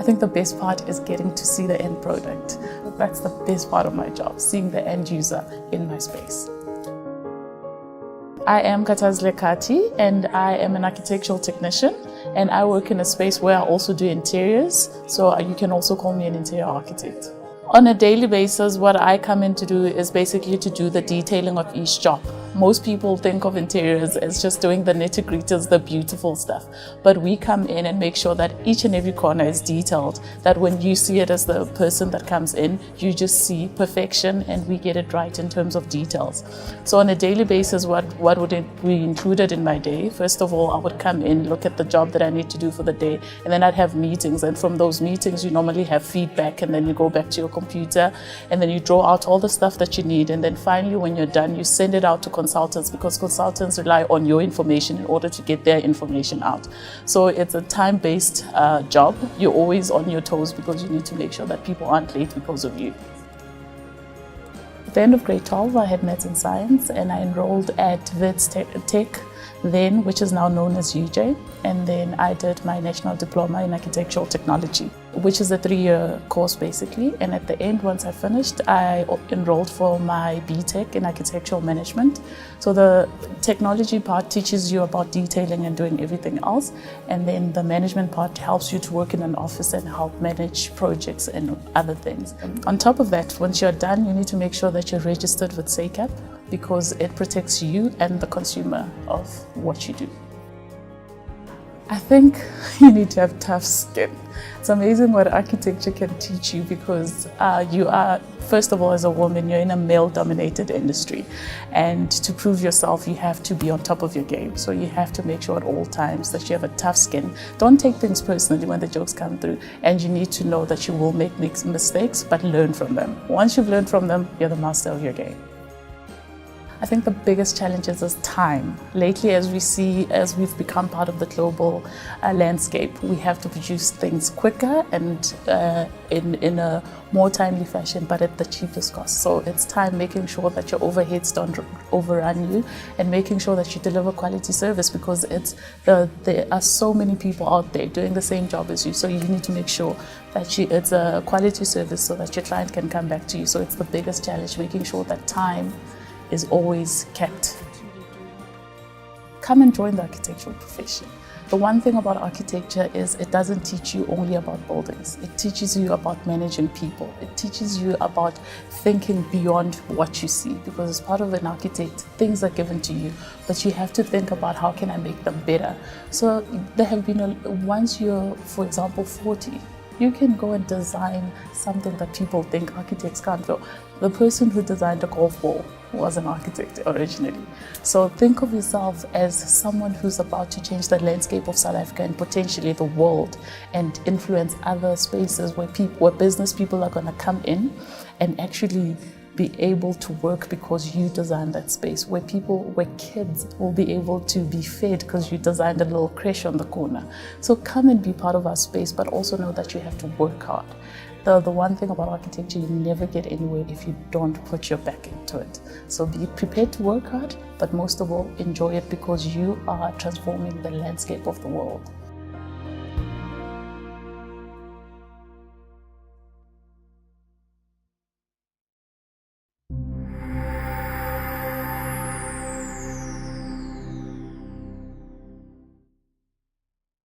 think the best part is getting to see the end product. That's the best part of my job, seeing the end user in my space. I am Katazle Kati, and I am an architectural technician, and I work in a space where I also do interiors, so you can also call me an interior architect. On a daily basis, what I come in to do is basically to do the detailing of each job. Most people think of interiors as just doing the nitty-gritties, the beautiful stuff. But we come in and make sure that each and every corner is detailed, that when you see it as the person that comes in, you just see perfection and we get it right in terms of details. So on a daily basis, what would it be included in my day? First of all, I would come in, look at the job that I need to do for the day, and then I'd have meetings. And from those meetings, you normally have feedback, and then you go back to your computer, and then you draw out all the stuff that you need. And then finally, when you're done, you send it out to consultants, because consultants rely on your information in order to get their information out. So it's a time-based job. You're always on your toes because you need to make sure that people aren't late because of you. At the end of grade 12, I had maths and science, and I enrolled at Wits Tech then, which is now known as UJ. And then I did my National Diploma in Architectural Technology, which is a 3-year course basically. And at the end, once I finished, I enrolled for my BTech in Architectural Management. So the technology part teaches you about detailing and doing everything else. And then the management part helps you to work in an office and help manage projects and other things. On top of that, once you're done, you need to make sure that you're registered with SACAP, because it protects you and the consumer of what you do. I think you need to have tough skin. It's amazing what architecture can teach you, because you are, first of all, as a woman, you're in a male-dominated industry. And to prove yourself, you have to be on top of your game. So you have to make sure at all times that you have a tough skin. Don't take things personally when the jokes come through. And you need to know that you will make mistakes, but learn from them. Once you've learned from them, you're the master of your game. I think the biggest challenge is time. Lately, as we've become part of the global landscape, we have to produce things quicker and in a more timely fashion, but at the cheapest cost. So it's time making sure that your overheads don't overrun you, and making sure that you deliver quality service, because there are so many people out there doing the same job as you. So you need to make sure that it's a quality service so that your client can come back to you. So it's the biggest challenge, making sure that time is always kept. Come and join the architectural profession. The one thing about architecture is it doesn't teach you only about buildings. It teaches you about managing people. It teaches you about thinking beyond what you see, because as part of an architect, things are given to you, but you have to think about how can I make them better. So there have been, once you're, for example, 40, you can go and design something that people think architects can't do. The person who designed a golf ball was an architect originally. So think of yourself as someone who's about to change the landscape of South Africa and potentially the world, and influence other spaces where business people are going to come in and actually be able to work because you designed that space, where kids will be able to be fed because you designed a little creche on the corner. So come and be part of our space, but also know that you have to work hard. The one thing about architecture, you never get anywhere if you don't put your back into it. So be prepared to work hard, but most of all, enjoy it, because you are transforming the landscape of the world.